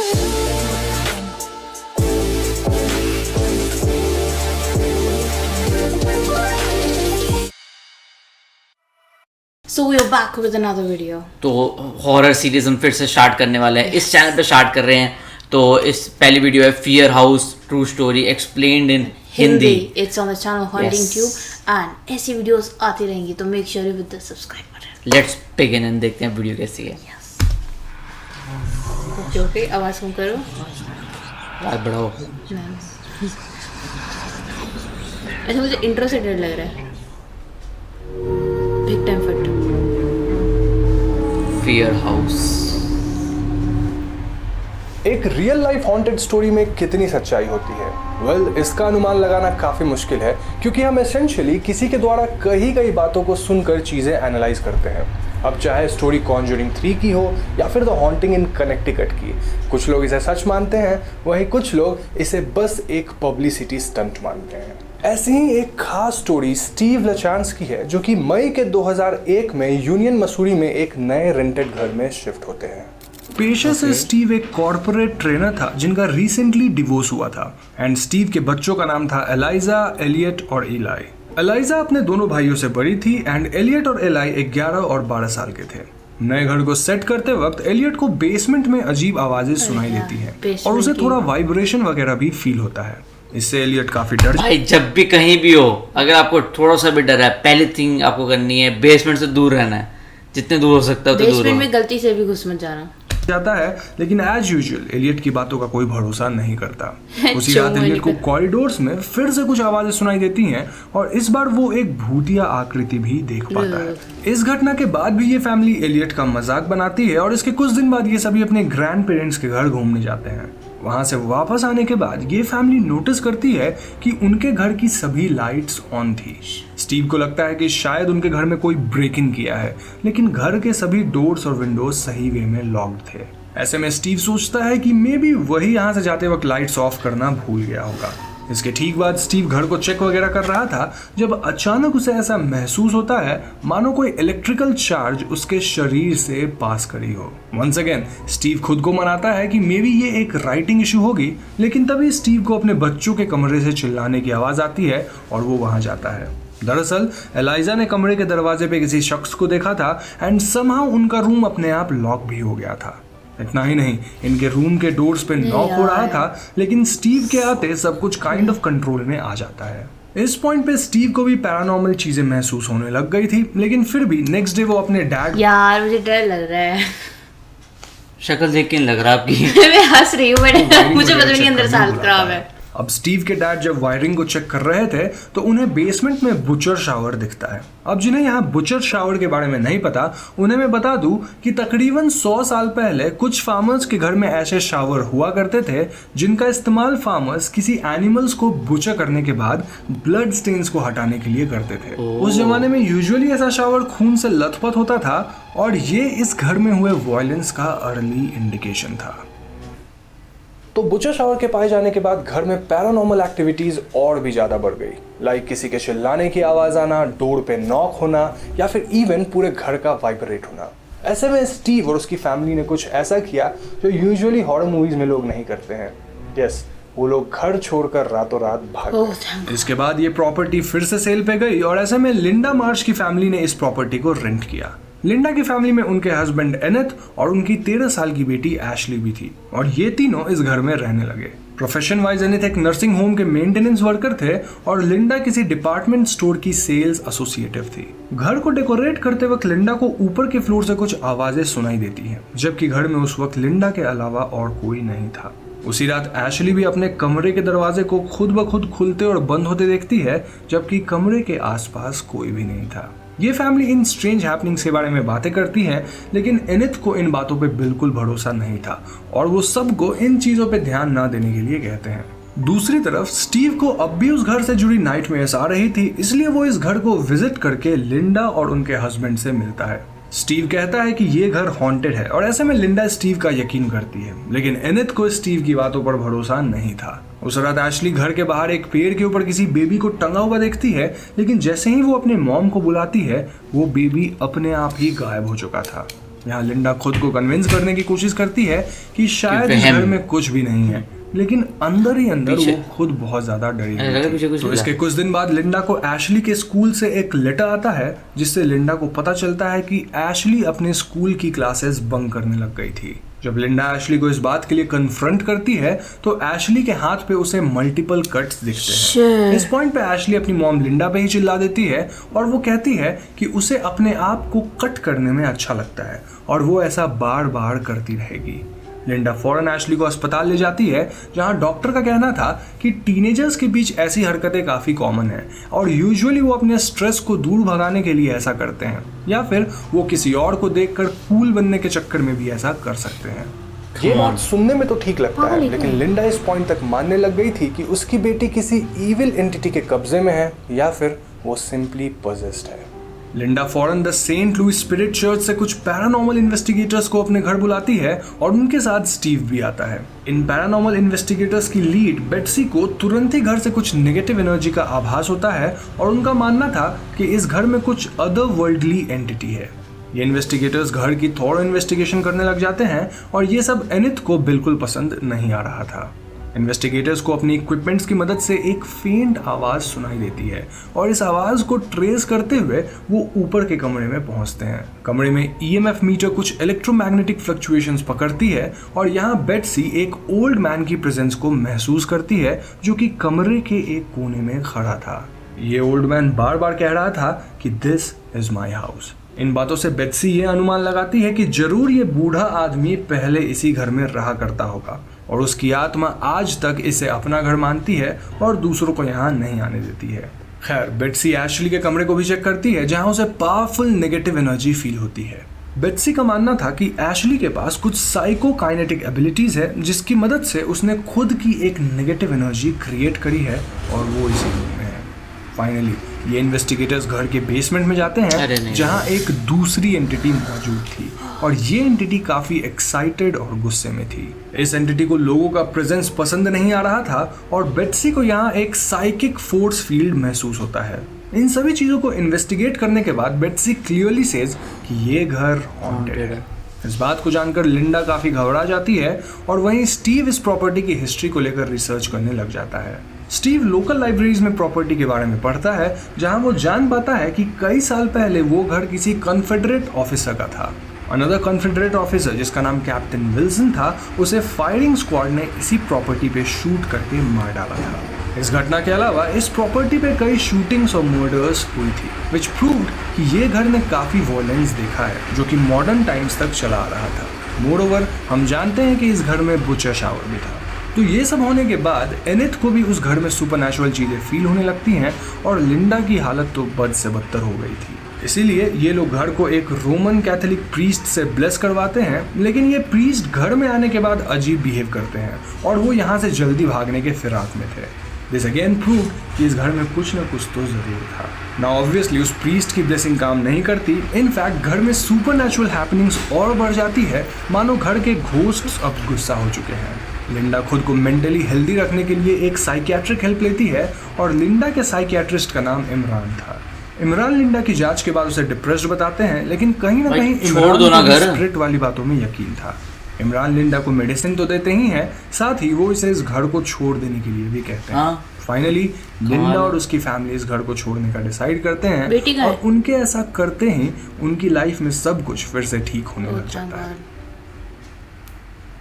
So we are back with another video. तो horror series हम फिर से स्टार्ट करने वाले हैं, इस चैनल पे स्टार्ट कर रहे हैं। तो इस पहली वीडियो है fear house true story explained in Hindi. It's on the channel Haunting Tube and ऐसी वीडियोस आती रहेंगी, तो make sure you with the subscribe button. Let's begin and देखते हैं वीडियो कैसी है। ओके, आवाज कम करो, आवाज बढ़ाओ। ऐसा मुझे इंट्रो से डर लग रहा है। बिग टाइम फट फियर हाउस। एक रियल लाइफ हॉन्टेड स्टोरी में कितनी सच्चाई होती है? वेल, इसका अनुमान लगाना काफी मुश्किल है, क्योंकि हम एसेंशियली किसी के द्वारा कही गई बातों को सुनकर चीजें एनालाइज करते हैं। अब चाहे स्टोरी कॉन्जरिंग 3 की हो या फिर द हॉन्टिंग इन कनेक्टिकट की, कुछ लोग इसे सच मानते हैं, वहीं कुछ लोग इसे बस एक पब्लिसिटी स्टंट मानते हैं। ऐसी ही एक खास स्टोरी स्टीव लचांस की है, जो कि मई के 2001 में यूनियन मसूरी में एक नए रेंटेड घर में शिफ्ट होते हैं। पेशे से स्टीव एक कॉर्पोरेट ट्रेनर था जिनका रिसेंटली डिवोर्स हुआ था, एंड स्टीव के बच्चों का नाम था एलाइजा, एलियट और इलाई। एलाइजा अपने दोनों भाइयों से बड़ी थी एंड एलियट और एलाई 11 और 12 साल के थे। नए घर को सेट करते वक्त एलियट को बेसमेंट में अजीब आवाजें सुनाई देती हैं और उसे थोड़ा वाइब्रेशन वगैरह भी फील होता है। इससे एलियट काफी डर भाई, जब भी कहीं भी हो, अगर आपको थोड़ा सा भी डर है, पहली थिंग आपको करनी है बेसमेंट से दूर रहना है, जितने दूर हो सकता है उतने दूर। बेसमेंट में गलती से भी घुस मत जाना जाता है, लेकिन एज यूजुअल एलियट की बातों का कोई भरोसा नहीं करता। उसी रात एलियट को कॉरिडोर्स में फिर से कुछ आवाजें सुनाई देती हैं और इस बार वो एक भूतिया आकृति भी देख पाता है। इस घटना के बाद भी ये फैमिली एलियट का मजाक बनाती है और इसके कुछ दिन बाद ये सभी अपने ग्रैंड पेरेंट्स के घर घूमने जाते हैं। वहां से वापस आने के बाद ये फैमिली नोटिस करती है कि उनके घर की सभी लाइट्स ऑन थी। स्टीव को लगता है कि शायद उनके घर में कोई ब्रेक इन किया है, लेकिन घर के सभी डोर्स और विंडोज सही वे में लॉक्ड थे। ऐसे में स्टीव सोचता है कि मे बी वही यहाँ से जाते वक्त लाइट्स ऑफ करना भूल गया होगा। इसके ठीक बाद स्टीव घर को चेक वगैरह कर रहा था जब अचानक उसे ऐसा महसूस होता है मानो कोई इलेक्ट्रिकल चार्ज उसके शरीर से पास करी हो। वंस अगेन स्टीव खुद को मनाता है कि मे बी ये एक राइटिंग इशू होगी, लेकिन तभी स्टीव को अपने बच्चों के कमरे से चिल्लाने की आवाज आती है और वो वहां जाता है। दरअसल एलाइजा ने कमरे के दरवाजे पे किसी शख्स को देखा था एंड समहाउ उनका रूम अपने आप लॉक भी हो गया था। इतना ही नहीं, इनके रूम के डोर्स पे नॉक हो रहा था, लेकिन स्टीव के आते सब कुछ काइंड ऑफ कंट्रोल में आ जाता है। इस पॉइंट पे स्टीव को भी पैरानॉर्मल चीजें महसूस होने लग गई थी, लेकिन फिर भी नेक्स्ट डे वो अपने डैड यार मुझे डर लग रहा है। शक्ल देख के लग रहा है आपकी। मैं हंस रही हूँ, मुझे पता नहीं अंदर से हालत खराब है। अब स्टीव के डैड जब वायरिंग को चेक कर रहे थे तो उन्हें बेसमेंट में बुचर शावर दिखता है। अब जिन्हें यहाँ बुचर शावर के बारे में नहीं पता, उन्हें मैं बता दूं कि तकरीबन 100 साल पहले कुछ फार्मर्स के घर में ऐसे शावर हुआ करते थे जिनका इस्तेमाल फार्मर्स किसी एनिमल्स को बुचर करने के बाद ब्लड स्टेन्स को हटाने के लिए करते थे। उस जमाने में यूजुअली ऐसा शावर खून से लथपथ होता था और ये इस घर में हुए वायलेंस का अर्ली इंडिकेशन था। तो बुचर शावर के पाए जाने के बाद घर में पैरानॉर्मल एक्टिविटीज और भी ज्यादा बढ़ गई, लाइक किसी के चिल्लाने की आवाज आना, डोर पे नॉक होना या फिर इवन पूरे घर का वाइब्रेट होना। ऐसे में स्टीव और उसकी फैमिली ने कुछ ऐसा किया जो यूजुअली हॉरर मूवीज में लोग नहीं करते हैं। यस, वो लोग घर छोड़कर रातों रात भाग गए। इसके बाद ये प्रॉपर्टी फिर से सेल पे गई और ऐसे में लिंडा मार्श की फैमिली ने इस प्रॉपर्टी को रेंट किया। लिंडा की फैमिली में उनके हस्बैंड एनेथ और उनकी 13 साल की बेटी एशली भी थी और ये तीनों इस घर में रहने लगे। प्रोफेशन वाइज एनेथ एक नर्सिंग होम के मेंटेनेंस वर्कर थे और लिंडा किसी डिपार्टमेंट स्टोर की सेल्स एसोसिएटिव थी। घर को डेकोरेट करते वक्त लिंडा को ऊपर के फ्लोर से कुछ आवाजें सुनाई देती हैं, जबकि घर में उस वक्त लिंडा के अलावा और कोई नहीं था। उसी रात एशली भी अपने कमरे के दरवाजे को खुद ब खुद खुलते और बंद होते देखती है, जबकि कमरे के आसपास कोई भी नहीं था। ये फैमिली इन स्ट्रेंज हैपनिंग्स के बारे में बातें करती है, लेकिन एनिथ को इन बातों पे बिल्कुल भरोसा नहीं था और वो सबको इन चीजों पे ध्यान ना देने के लिए कहते हैं। दूसरी तरफ स्टीव को अब भी उस घर से जुड़ी नाइटमेयर्स आ रही थी, इसलिए वो इस घर को विजिट करके लिंडा और उनके हस्बैंड से मिलता है। स्टीव कहता है कि ये घर हॉन्टेड है और ऐसे में लिंडा स्टीव का यकीन करती है, लेकिन एनिथ को स्टीव की बातों पर भरोसा नहीं था। उस रात एशली घर के बाहर एक पेड़ के ऊपर किसी बेबी को टंगा हुआ देखती है, लेकिन जैसे ही वो अपने मॉम को बुलाती है वो बेबी अपने आप ही गायब हो चुका था। यहाँ लिंडा खुद को कन्विंस करने की कोशिश करती है कि शायद इस घर में कुछ भी नहीं है, लेकिन अंदर ही अंदर वो खुद बहुत ज्यादा डरी हुई थी। तो इसके कुछ दिन बाद लिंडा को एशली के स्कूल से एक लेटर आता है, जिससे लिंडा को पता चलता है कि एशली अपने स्कूल की क्लासेस बंक करने लग गई थी। जब लिंडा एशली को इस बात के लिए कन्फ्रंट करती है तो एशली के हाथ पे उसे मल्टीपल कट्स दिखते हैं। इस पॉइंट पे एशली अपनी मॉम लिंडा पे ही चिल्ला देती है और वो कहती है कि उसे अपने आप को कट करने में अच्छा लगता है और वो ऐसा बार बार करती रहेगी। लिंडा फौरन एशली को अस्पताल ले जाती है, जहां डॉक्टर का कहना था कि टीनेजर्स के बीच ऐसी हरकतें काफ़ी कॉमन हैं और यूजुअली वो अपने स्ट्रेस को दूर भगाने के लिए ऐसा करते हैं या फिर वो किसी और को देखकर कूल बनने के चक्कर में भी ऐसा कर सकते हैं। ये बात सुनने में तो ठीक लगता है, लेकिन लिंडा इस पॉइंट तक मानने लग गई थी कि उसकी बेटी किसी इविल एंटिटी के कब्जे में है या फिर वो सिंपली पोजेस्ड है। लिंडा फौरन the Saint Louis Spirit Church से कुछ पैरानॉर्मल इन्वेस्टिगेटर्स को अपने घर बुलाती है और उनके साथ स्टीव भी आता है। इन पैरानॉर्मल इन्वेस्टिगेटर्स की लीड बेट्सी को तुरंत ही घर से कुछ नेगेटिव एनर्जी का आभास होता है और उनका मानना था कि इस घर में कुछ अदर वर्ल्डली एंटिटी है। ये इन्वेस्टिगेटर्स घर की थोड़ा इन्वेस्टिगेशन करने लग जाते हैं और ये सब एनिथ को बिल्कुल पसंद नहीं आ रहा था। इन्वेस्टिगेटर्स को अपनी इक्विपमेंट्स की मदद से एक फेंट आवाज़ सुनाई देती है और इस आवाज़ को ट्रेस करते हुए वो ऊपर के कमरे में पहुंचते हैं। कमरे में ईएमएफ मीटर कुछ इलेक्ट्रोमैग्नेटिक फ्लक्चुएशंस पकड़ती है और यहाँ बेट्सी एक ओल्ड मैन की प्रेजेंस को महसूस करती है जो कि कमरे के एक कोने में खड़ा था। ये ओल्ड मैन बार बार कह रहा था कि दिस इज माई हाउस। इन बातों से बेट्सी ये अनुमान लगाती है कि जरूर ये बूढ़ा आदमी पहले इसी घर में रहा करता होगा और उसकी आत्मा आज तक इसे अपना घर मानती है और दूसरों को यहाँ नहीं आने देती है। खैर, बेट्सी एशली के कमरे को भी चेक करती है जहाँ उसे पावरफुल नेगेटिव एनर्जी फील होती है। बेट्सी का मानना था कि एशली के पास कुछ साइकोकाइनेटिक एबिलिटीज है जिसकी मदद से उसने खुद की एक नेगेटिव एनर्जी क्रिएट करी है और वो इसी रूम में है। फाइनली ये इन्वेस्टिगेटर्स घर के बेसमेंट में जाते हैं जहां एक दूसरी एंटिटी मौजूद थी और ये एंटिटी काफी एक्साइटेड और गुस्से में थी। इस एंटिटी को लोगों का प्रेजेंस पसंद नहीं आ रहा था और बेट्सी को यहाँ एक साइकिक फोर्स फील्ड महसूस होता है। इन सभी चीजों को इन्वेस्टिगेट करने के बाद बेट्सी क्लियरली सेज कि ये घर हॉन्टेड है। इस बात को जानकर लिंडा काफी घबरा जाती है और वहीं स्टीव इस प्रॉपर्टी की हिस्ट्री को लेकर रिसर्च करने लग जाता है। स्टीव लोकल लाइब्रेरीज में प्रॉपर्टी के बारे में पढ़ता है जहां वो जान पाता है कि कई साल पहले वो घर किसी कॉन्फेडरेट ऑफिसर का था। अनदर कॉन्फेडरेट ऑफिसर जिसका नाम कैप्टन विल्सन था, उसे फायरिंग स्क्वाड ने इसी प्रॉपर्टी पे शूट करके मार डाला था। इस घटना के अलावा इस प्रॉपर्टी पे कई शूटिंग्स और मर्डर्स हुई थी, विच प्रूव्ड कि ये घर ने काफ़ी वॉयलेंस देखा है जो कि मॉडर्न टाइम्स तक चला आ रहा था। मोरओवर हम जानते हैं कि इस घर में बुचर शावर भी था। तो ये सब होने के बाद एनिथ को भी उस घर में सुपरनैचुरल चीज़ें फील होने लगती हैं और लिंडा की हालत तो बद से बदतर हो गई थी। इसीलिए ये लोग घर को एक रोमन कैथोलिक प्रीस्ट से ब्लेस करवाते हैं, लेकिन ये प्रीस्ट घर में आने के बाद अजीब बिहेव करते हैं और वो यहाँ से जल्दी भागने के फिराक में थे। दिस अगेन प्रूव कि इस घर में कुछ न कुछ तो जरूर था। नाउ ऑब्वियसली उस प्रीस्ट की ब्लेसिंग काम नहीं करती। इनफैक्ट घर में सुपरनैचुरल हैपनिंग्स और बढ़ जाती है, मानो घर के घोस्ट अब गुस्सा हो चुके हैं। लिंडा खुद को मेंटली हेल्दी रखने के लिए एक साइकियाट्रिक हेल्प लेती है और लिंडा के साइकियाट्रिस्ट का नाम इमरान था। इमरान लिंडा की जांच के बाद उसे डिप्रेस्ड बताते हैं, लेकिन कहीं ना कहीं इमरान को स्पिरिट वाली बातों में यकीन था। इमरान लिंडा को मेडिसिन तो देते ही हैं, साथ ही वो इसे इस घर को छोड़ देने के लिए भी कहते हैं। फाइनली लिंडा और उसकी फैमिली इस घर को छोड़ने का डिसाइड करते हैं और उनके ऐसा करते ही उनकी लाइफ में सब कुछ फिर से ठीक होने लग जाता है।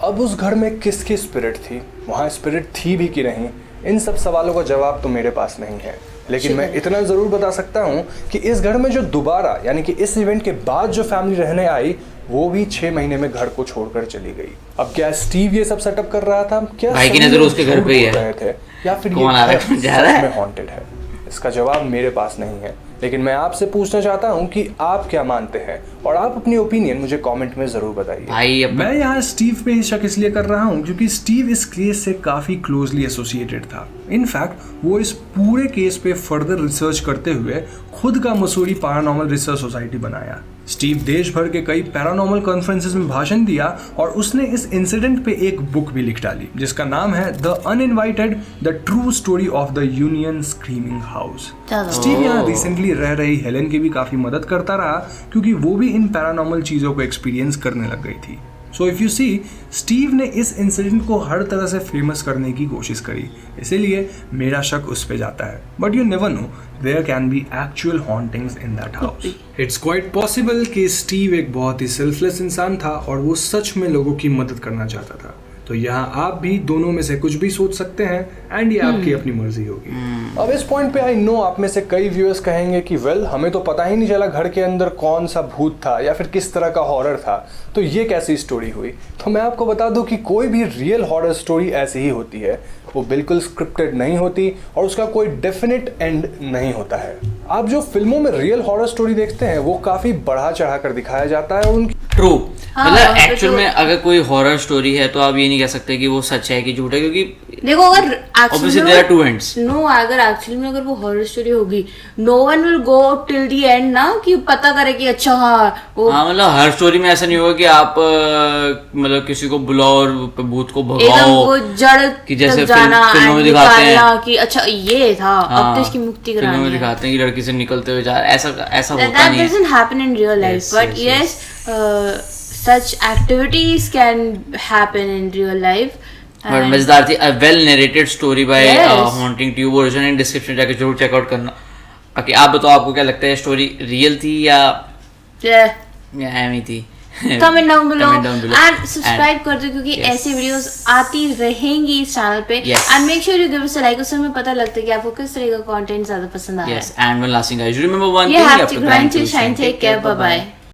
अब उस घर में किसकी स्पिरिट थी, वहाँ स्पिरिट थी भी कि नहीं, इन सब सवालों का जवाब तो मेरे पास नहीं है, लेकिन मैं इतना ज़रूर बता सकता हूँ कि इस घर में जो दोबारा यानी कि इस इवेंट के बाद जो फैमिली रहने आई वो भी 6 महीने में घर को छोड़कर चली गई। अब क्या स्टीव ये सब सेटअप कर रहा था, क्या भाई की नजर उसके घर पे ही है थे, या फिर ये हॉन्टेड है? इसका जवाब मेरे पास नहीं है, लेकिन मैं आपसे पूछना चाहता हूं कि आप क्या मानते हैं और आप अपनी ओपिनियन मुझे कमेंट में जरूर बताइए। मैं यहाँ स्टीव पे शक इसलिए कर रहा हूँ क्योंकि स्टीव इस केस से काफी क्लोजली एसोसिएटेड था। इनफैक्ट वो इस पूरे केस पे फर्दर रिसर्च करते हुए खुद का मसूरी पैरानॉर्मल रिसर्च सोसाइटी बनाया, स्टीव देश भर के कई पैरानॉर्मल कॉन्फ्रेंसेस में भाषण दिया और उसने इस इंसिडेंट पे एक बुक भी लिख डाली जिसका नाम है the uninvited the true story of the union screaming house. Steve यहाँ रिसेंटली रह रही हेलेन की भी काफी मदद करता रहा क्योंकि वो भी इन पैरानॉर्मल चीजों को एक्सपीरियंस करने लग गई थी। So if you see, Steve ने इस इंसिडेंट को हर तरह से फेमस करने की कोशिश करी, इसीलिए मेरा शक उस पे जाता है। But you never know, there can be actual hauntings in that house. It's quite possible कि स्टीव एक बहुत ही सेल्फलेस इंसान था और वो सच में लोगों की मदद करना चाहता था। तो यहाँ आप भी दोनों में से कुछ भी सोच सकते हैं एंड ये आपकी अपनी मर्जी होगी। अब इस पॉइंट पे आई नो आप में से कई व्यूअर्स कहेंगे कि वेल, हमें तो पता ही नहीं चला घर के अंदर कौन सा भूत था या फिर किस तरह का हॉरर था, तो ये कैसी स्टोरी हुई। तो मैं आपको बता दूं कि कोई भी रियल हॉरर स्टोरी ऐसी ही होती है, वो बिल्कुल स्क्रिप्टेड नहीं होती और उसका कोई डेफिनेट एंड नहीं होता है। आप जो फिल्मों में रियल हॉरर स्टोरी देखते हैं वो काफी बढ़ा चढ़ा कर दिखाया जाता है और उनकी ट्रू मतलब तो एक्चुअल में अगर कोई हॉरर स्टोरी है तो आप ये नहीं कह सकते कि वो सच है कि झूठ है, क्योंकि देखो अगर obviously there are two ends. अगर एक्चुअली में अगर वो हॉरर स्टोरी होगी, no one will go till the end ना कि पता करे कि अच्छा वो मतलब हर स्टोरी में ऐसा नहीं होगा कि आप मतलब किसी को बुलाओ और भूत को एकदम भगाओ वो जड़ कि जैसे तक जाना फिल्मों में and दिखाते हैं निकालना कि अच्छा ये था, अब हाँ, तो इसकी मुक्ति फिल्मों करानी में है। दिखाते हैं कि लड़की से निकलते हुए जा ऐसा होता That नहीं है। doesn't happen in real life, but yes, such activities can happen in real life. But मजेदार थी। Well narrated story by Yes. Haunting tube, original description जाके जरूर चेकआउट करना। बाकी आप बताओ, आपको क्या लगता है, स्टोरी रियल थी या Yeah. एमी थी? Comment down below Comment down below. and subscribe कर दो क्योंकि Yes. ऐसी वीडियोस आती रहेंगी इस चैनल पे। Yes. And make sure you give us a like, उससे हमें पता लगता है कि आपको किस तरह का कंटेंट ज्यादा पसंद आ रहा है। Yes, and one last thing guys, remember one You thing, have to grind to shine. Take care. Bye bye.